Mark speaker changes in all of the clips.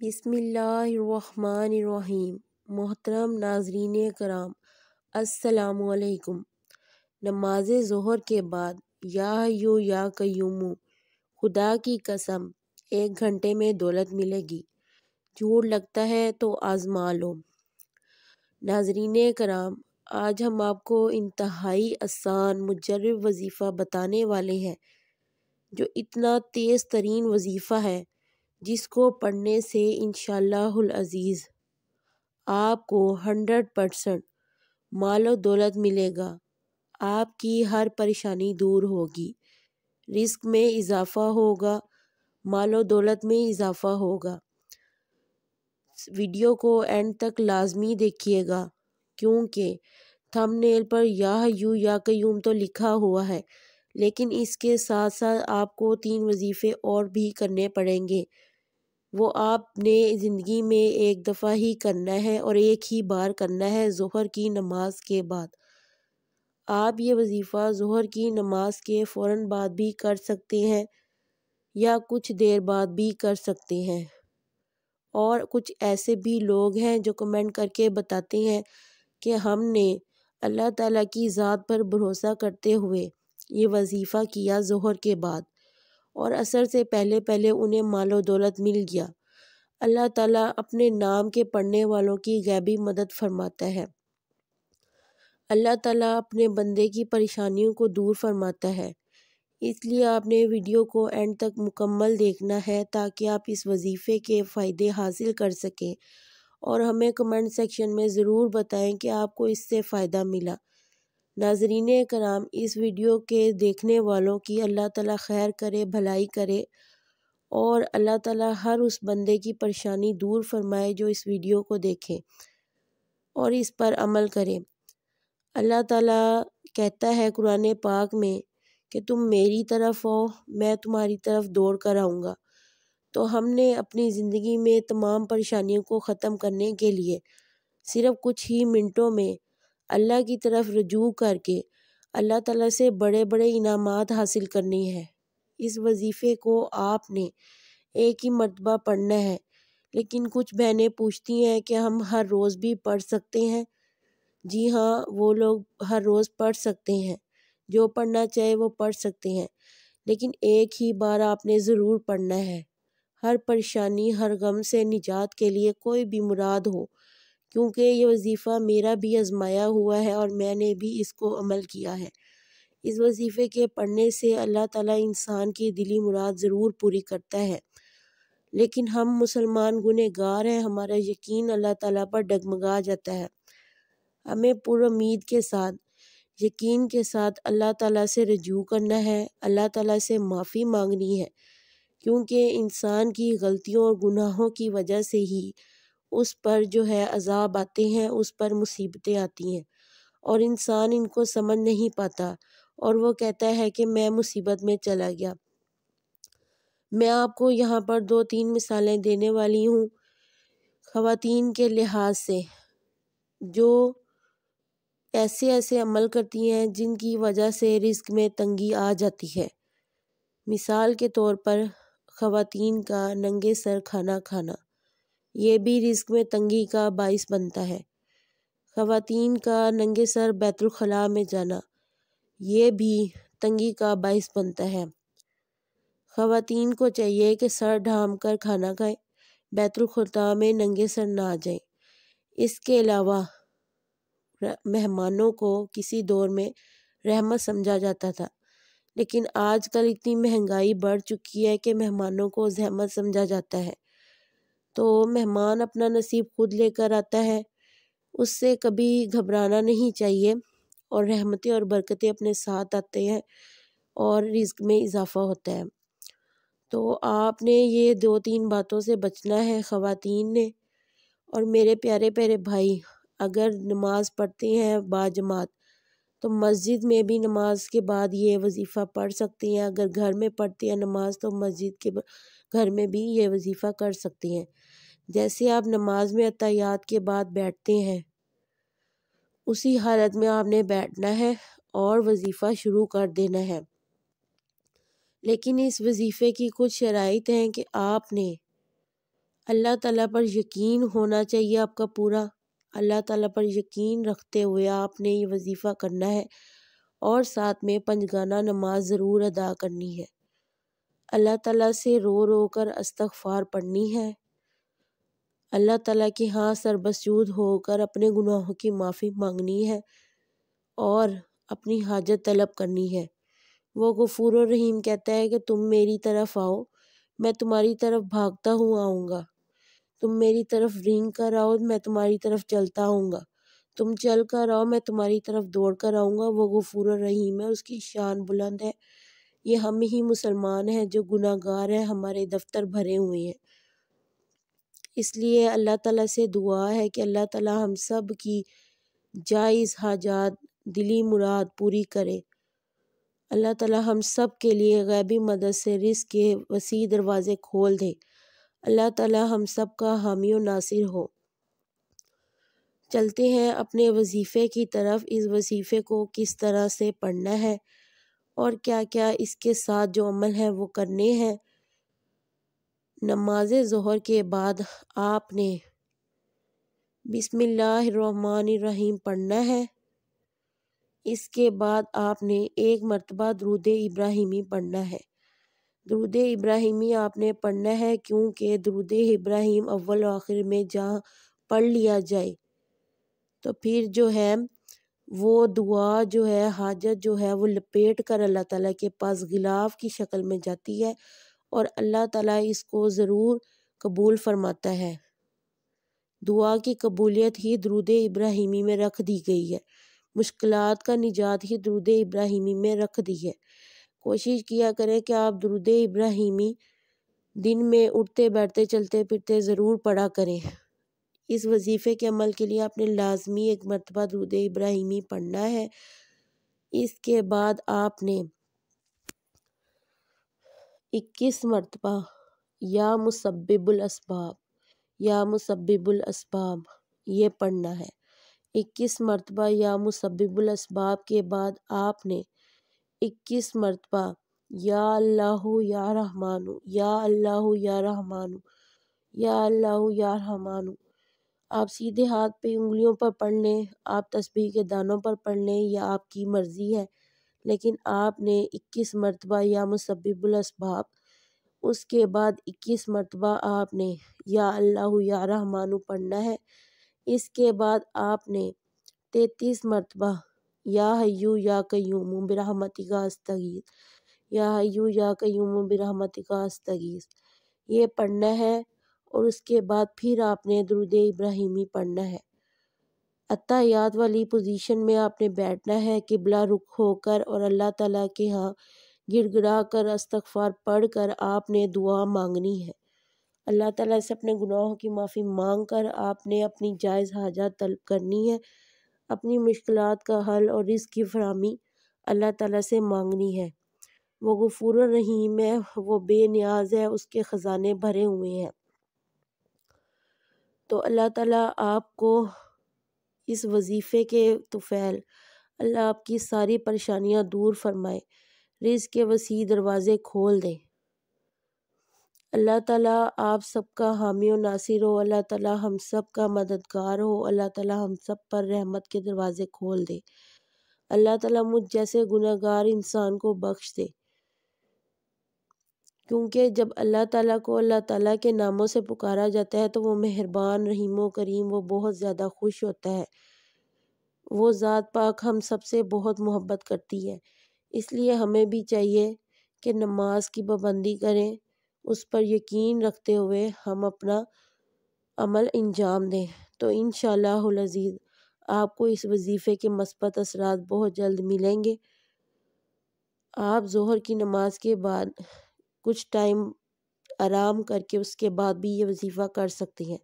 Speaker 1: بسم اللہ الرحمن الرحیم۔ محترم ناظرین کرام، السلام علیکم۔ نماز ظہر کے بعد یا حیو یا قیوم، خدا کی قسم 1 گھنٹے میں دولت ملے گی، جھوٹ لگتا ہے تو آزما لو۔ ناظرین کرام، آج ہم آپ کو انتہائی آسان مجرب وظیفہ بتانے والے ہیں، جو اتنا تیز ترین وظیفہ ہے جس کو پڑھنے سے انشاءاللہ العزیز آپ کو 100% مال و دولت ملے گا، آپ کی ہر پریشانی دور ہوگی، رزق میں اضافہ ہوگا، مال و دولت میں اضافہ ہوگا۔ ویڈیو کو اینڈ تک لازمی دیکھیے گا، کیونکہ تھمب نیل پر یا حیو یا قیوم تو لکھا ہوا ہے، لیکن اس کے ساتھ ساتھ آپ کو 3 وظیفے اور بھی کرنے پڑیں گے۔ وہ آپ نے زندگی میں ایک دفعہ ہی کرنا ہے اور ایک ہی بار کرنا ہے، ظہر کی نماز کے بعد۔ آپ یہ وظیفہ ظہر کی نماز کے فوراً بعد بھی کر سکتے ہیں یا کچھ دیر بعد بھی کر سکتے ہیں۔ اور کچھ ایسے بھی لوگ ہیں جو کمنٹ کر کے بتاتے ہیں کہ ہم نے اللہ تعالیٰ کی ذات پر بھروسہ کرتے ہوئے یہ وظیفہ کیا ظہر کے بعد، اور عصر سے پہلے پہلے انہیں مال و دولت مل گیا۔ اللہ تعالیٰ اپنے نام کے پڑھنے والوں کی غیبی مدد فرماتا ہے۔ اللہ تعالیٰ اپنے بندے کی پریشانیوں کو دور فرماتا ہے۔ اس لیے آپ نے ویڈیو کو اینڈ تک مکمل دیکھنا ہے تاکہ آپ اس وظیفے کے فائدے حاصل کر سکیں، اور ہمیں کمنٹ سیکشن میں ضرور بتائیں کہ آپ کو اس سے فائدہ ملا۔ ناظرین کرام، اس ویڈیو کے دیکھنے والوں کی اللہ تعالیٰ خیر کرے، بھلائی کرے، اور اللہ تعالیٰ ہر اس بندے کی پریشانی دور فرمائے جو اس ویڈیو کو دیکھے اور اس پر عمل کرے۔ اللہ تعالیٰ کہتا ہے قرآن پاک میں کہ تم میری طرف ہو، میں تمہاری طرف دوڑ کر آؤں گا۔ تو ہم نے اپنی زندگی میں تمام پریشانیوں کو ختم کرنے کے لیے صرف کچھ ہی منٹوں میں اللہ کی طرف رجوع کر کے اللہ تعالیٰ سے بڑے بڑے انعامات حاصل کرنے ہیں۔ اس وظیفے کو آپ نے ایک ہی مرتبہ پڑھنا ہے، لیکن کچھ بہنیں پوچھتی ہیں کہ ہم ہر روز بھی پڑھ سکتے ہیں؟ جی ہاں، وہ لوگ ہر روز پڑھ سکتے ہیں، جو پڑھنا چاہے وہ پڑھ سکتے ہیں، لیکن ایک ہی بار آپ نے ضرور پڑھنا ہے۔ ہر پریشانی، ہر غم سے نجات کے لیے کوئی بھی مراد ہو، کیونکہ یہ وظیفہ میرا بھی آزمایا ہوا ہے اور میں نے بھی اس کو عمل کیا ہے۔ اس وظیفے کے پڑھنے سے اللہ تعالیٰ انسان کی دلی مراد ضرور پوری کرتا ہے، لیکن ہم مسلمان گنہگار ہیں، ہمارا یقین اللہ تعالیٰ پر ڈگمگا جاتا ہے۔ ہمیں پر امید کے ساتھ، یقین کے ساتھ اللہ تعالیٰ سے رجوع کرنا ہے، اللہ تعالیٰ سے معافی مانگنی ہے، کیونکہ انسان کی غلطیوں اور گناہوں کی وجہ سے ہی اس پر جو ہے عذاب آتے ہیں، اس پر مصیبتیں آتی ہیں، اور انسان ان کو سمجھ نہیں پاتا اور وہ کہتا ہے کہ میں مصیبت میں چلا گیا۔ میں آپ کو یہاں پر 2-3 مثالیں دینے والی ہوں خواتین کے لحاظ سے، جو ایسے عمل کرتی ہیں جن کی وجہ سے رزق میں تنگی آ جاتی ہے۔ مثال کے طور پر خواتین کا ننگے سر کھانا کھانا، یہ بھی رزق میں تنگی کا باعث بنتا ہے۔ خواتین کا ننگے سر بیت الخلاء میں جانا، یہ بھی تنگی کا باعث بنتا ہے۔ خواتین کو چاہیے کہ سر ڈھانپ کر کھانا کھائیں، بیت الخلاء میں ننگے سر نہ جائیں۔ اس کے علاوہ مہمانوں کو کسی دور میں رحمت سمجھا جاتا تھا، لیکن آج کل اتنی مہنگائی بڑھ چکی ہے کہ مہمانوں کو زحمت سمجھا جاتا ہے۔ تو مہمان اپنا نصیب خود لے کر آتا ہے، اس سے کبھی گھبرانا نہیں چاہیے، اور رحمتیں اور برکتیں اپنے ساتھ آتے ہیں اور رزق میں اضافہ ہوتا ہے۔ تو آپ نے یہ 2-3 باتوں سے بچنا ہے خواتین نے۔ اور میرے پیارے پیارے بھائی، اگر نماز پڑھتے ہیں باجماعت تو مسجد میں بھی نماز کے بعد یہ وظیفہ پڑھ سکتے ہیں، اگر گھر میں پڑھتے ہیں نماز تو مسجد کے گھر میں بھی یہ وظیفہ کر سکتے ہیں۔ جیسے آپ نماز میں اتحیات کے بعد بیٹھتے ہیں، اسی حالت میں آپ نے بیٹھنا ہے اور وظیفہ شروع کر دینا ہے۔ لیکن اس وظیفے کی کچھ شرائط ہیں کہ آپ نے اللہ تعالیٰ پر یقین ہونا چاہیے آپ کا پورا۔ اللہ تعالیٰ پر یقین رکھتے ہوئے آپ نے یہ وظیفہ کرنا ہے اور ساتھ میں پنجگانہ نماز ضرور ادا کرنی ہے۔ اللہ تعالیٰ سے رو رو کر استغفار پڑھنی ہے۔ اللہ تعالیٰ کے ہاں سربسجود ہو کر اپنے گناہوں کی معافی مانگنی ہے اور اپنی حاجت طلب کرنی ہے۔ وہ غفور الرحیم کہتا ہے کہ تم میری طرف آؤ، میں تمہاری طرف بھاگتا ہوں آؤں گا۔ تم میری طرف رینگ کر آؤ، میں تمہاری طرف چلتا آؤں گا۔ تم چل کر آؤ، میں تمہاری طرف دوڑ کر آؤں گا۔ وہ غفور الرحیم ہے، اس کی شان بلند ہے۔ یہ ہم ہی مسلمان ہیں جو گناہ گار ہیں، ہمارے دفتر بھرے ہوئے ہیں۔ اس لیے اللہ تعالیٰ سے دعا ہے کہ اللہ تعالیٰ ہم سب کی جائز حاجات، دلی مراد پوری کرے۔ اللہ تعالیٰ ہم سب کے لیے غیبی مدد سے رزق کے وسیع دروازے کھول دے۔ اللہ تعالیٰ ہم سب کا حامی و ناصر ہو۔ چلتے ہیں اپنے وظیفے کی طرف۔ اس وظیفے کو کس طرح سے پڑھنا ہے اور کیا کیا اس کے ساتھ جو عمل ہیں وہ کرنے ہیں۔ نماز ظہر کے بعد آپ نے بسم اللہ الرحمن الرحیم پڑھنا ہے۔ اس کے بعد آپ نے ایک مرتبہ درود ابراہیمی پڑھنا ہے۔ درود ابراہیمی آپ نے پڑھنا ہے کیونکہ درود ابراہیم اول و آخر میں جہاں پڑھ لیا جائے تو پھر جو ہے وہ دعا جو ہے، حاجت جو ہے وہ لپیٹ کر اللہ تعالیٰ کے پاس غلاف کی شکل میں جاتی ہے اور اللہ تعالیٰ اس کو ضرور قبول فرماتا ہے۔ دعا کی قبولیت ہی درود ابراہیمی میں رکھ دی گئی ہے۔ مشکلات کا نجات ہی درود ابراہیمی میں رکھ دی ہے۔ کوشش کیا کریں کہ آپ درود ابراہیمی دن میں اٹھتے بیٹھتے چلتے پھرتے ضرور پڑھا کریں۔ اس وظیفے کے عمل کے لیے آپ نے لازمی ایک مرتبہ درود ابراہیمی پڑھنا ہے۔ اس کے بعد آپ نے 21 مرتبہ یا مسبب الاسباب، یا مسبب الاسباب یہ پڑھنا ہے۔ 21 مرتبہ یا مسبب الاسباب کے بعد آپ نے 21 مرتبہ یا اللہ یا رحمان، یا اللہ یا رحمان، یا اللہ یا رحمان۔ آپ سیدھے ہاتھ پہ انگلیوں پر پڑھ لیں، آپ تسبیح کے دانوں پر پڑھ لیں، یا آپ کی مرضی ہے، لیکن آپ نے 21 مرتبہ یا مسبب الاسباب، اس کے بعد 21 مرتبہ آپ نے یا اللہ یا رحمان پڑھنا ہے۔ اس کے بعد آپ نے 33 مرتبہ یا حیو یا قیوم برحمتک استغیث، یا حیو یا قیوم برحمتک استغیث یہ پڑھنا ہے۔ اور اس کے بعد پھر آپ نے درود ابراہیمی پڑھنا ہے۔ اتحیات والی پوزیشن میں آپ نے بیٹھنا ہے قبلہ رخ ہو کر، اور اللہ تعالیٰ کے ہاں گڑ گڑا کر استغفار پڑھ کر آپ نے دعا مانگنی ہے۔ اللہ تعالیٰ سے اپنے گناہوں کی معافی مانگ کر آپ نے اپنی جائز حاجات طلب کرنی ہے، اپنی مشکلات کا حل اور رزق کی فراہمی اللہ تعالیٰ سے مانگنی ہے۔ وہ غفور الرحیم ہے، وہ بے نیاز ہے، اس کے خزانے بھرے ہوئے ہیں۔ تو اللہ تعالیٰ آپ کو اس وظیفے کے طفیل اللہ آپ کی ساری پریشانیاں دور فرمائے، رزق کے وسیع دروازے کھول دے۔ اللہ تعالیٰ آپ سب کا حامی و ناصر ہو، اللہ تعالیٰ ہم سب کا مددگار ہو، اللہ تعالیٰ ہم سب پر رحمت کے دروازے کھول دے۔ اللہ تعالیٰ مجھ جیسے گناہ گار انسان کو بخش دے، کیونکہ جب اللہ تعالیٰ کو اللہ تعالیٰ کے ناموں سے پکارا جاتا ہے تو وہ مہربان، رحیم و کریم، وہ بہت زیادہ خوش ہوتا ہے۔ وہ ذات پاک ہم سب سے بہت محبت کرتی ہے، اس لیے ہمیں بھی چاہیے کہ نماز کی پابندی کریں، اس پر یقین رکھتے ہوئے ہم اپنا عمل انجام دیں۔ تو انشاءاللہ العزیز آپ کو اس وظیفے کے مثبت اثرات بہت جلد ملیں گے۔ آپ ظہر کی نماز کے بعد کچھ ٹائم آرام کر کے اس کے بعد بھی یہ وظیفہ کر سکتے ہیں،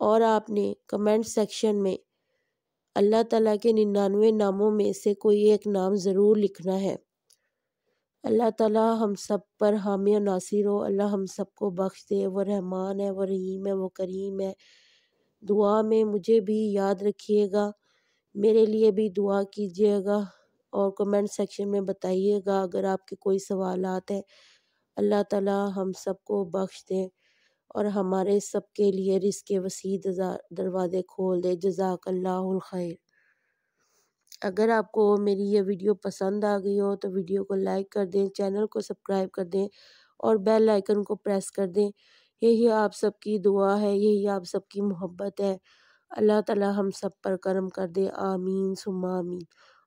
Speaker 1: اور آپ نے کمنٹ سیکشن میں اللہ تعالیٰ کے 99 ناموں میں سے کوئی ایک نام ضرور لکھنا ہے۔ اللہ تعالیٰ ہم سب پر حامی و ناصر ہو، اللہ ہم سب کو بخش دے۔ وہ رحمان ہے، وہ رحیم ہے، وہ کریم ہے۔ دعا میں مجھے بھی یاد رکھیے گا، میرے لیے بھی دعا کیجیے گا، اور کمنٹ سیکشن میں بتائیے گا اگر آپ کے کوئی سوالات ہیں۔ اللہ تعالیٰ ہم سب کو بخش دے۔ اور ہمارے سب کے لیے رزق وسیع دروازے کھول دے۔ جزاک اللہ الخیر۔ اگر آپ کو میری یہ ویڈیو پسند آ گئی ہو تو ویڈیو کو لائک کر دیں، چینل کو سبسکرائب کر دیں اور بیل آئیکن کو پریس کر دیں۔ یہی آپ سب کی دعا ہے، یہی آپ سب کی محبت ہے۔ اللہ تعالی ہم سب پر کرم کر دے، آمین ثم آمین،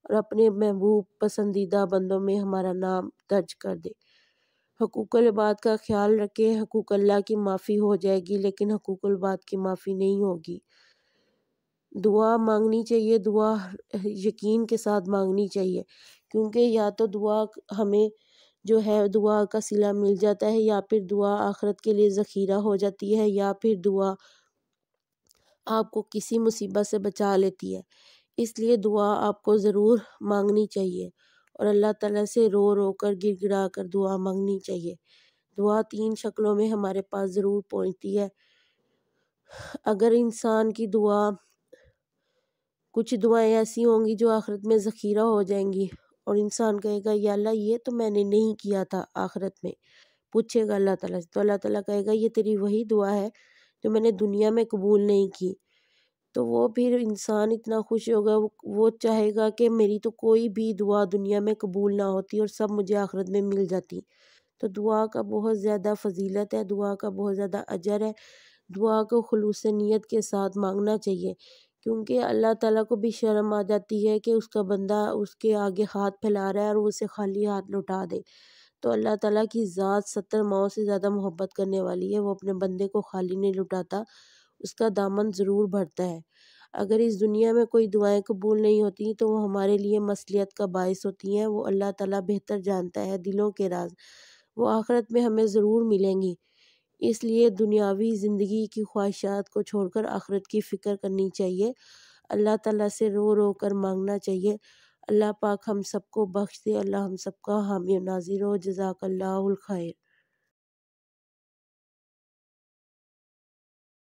Speaker 1: اور اپنے محبوب پسندیدہ بندوں میں ہمارا نام درج کر دے۔ حقوق العباد کا خیال رکھیں۔ حقوق اللہ کی معافی ہو جائے گی لیکن حقوق العباد کی معافی نہیں ہوگی۔ دعا مانگنی چاہیے، دعا یقین کے ساتھ مانگنی چاہیے، کیونکہ یا تو دعا ہمیں جو ہے دعا کا صلہ مل جاتا ہے، یا پھر دعا آخرت کے لیے ذخیرہ ہو جاتی ہے، یا پھر دعا آپ کو کسی مصیبت سے بچا لیتی ہے۔ اس لیے دعا آپ کو ضرور مانگنی چاہیے اور اللہ تعالیٰ سے رو رو کر گر گڑا کر دعا مانگنی چاہیے۔ دعا 3 شکلوں میں ہمارے پاس ضرور پہنچتی ہے۔ اگر انسان کی دعا، کچھ دعائیں ایسی ہوں گی جو آخرت میں ذخیرہ ہو جائیں گی اور انسان کہے گا یا اللہ یہ تو میں نے نہیں کیا تھا، آخرت میں پوچھے گا اللہ تعالیٰ سے، تو اللہ تعالیٰ کہے گا یہ تیری وہی دعا ہے جو میں نے دنیا میں قبول نہیں کی۔ تو وہ پھر انسان اتنا خوش ہوگا، وہ چاہے گا کہ میری تو کوئی بھی دعا دنیا میں قبول نہ ہوتی اور سب مجھے آخرت میں مل جاتی۔ تو دعا کا بہت زیادہ فضیلت ہے، دعا کا بہت زیادہ اجر ہے۔ دعا کو خلوص نیت کے ساتھ مانگنا چاہیے، کیونکہ اللہ تعالیٰ کو بھی شرم آ جاتی ہے کہ اس کا بندہ اس کے آگے ہاتھ پھیلا رہا ہے اور وہ اسے خالی ہاتھ لوٹا دے۔ تو اللہ تعالیٰ کی ذات 70 ماؤں سے زیادہ محبت کرنے والی ہے، وہ اپنے بندے کو خالی نہیں لٹاتا، اس کا دامن ضرور بھرتا ہے۔ اگر اس دنیا میں کوئی دعائیں قبول نہیں ہوتی تو وہ ہمارے لیے مصلیحت کا باعث ہوتی ہیں، وہ اللہ تعالیٰ بہتر جانتا ہے دلوں کے راز، وہ آخرت میں ہمیں ضرور ملیں گی۔ اس لیے دنیاوی زندگی کی خواہشات کو چھوڑ کر آخرت کی فکر کرنی چاہیے، اللہ تعالیٰ سے رو رو کر مانگنا چاہیے۔ اللہ پاک ہم سب کو بخش دے، اللہ ہم سب کا حامی و ناصر ہو۔ جزاک اللہ الخیر۔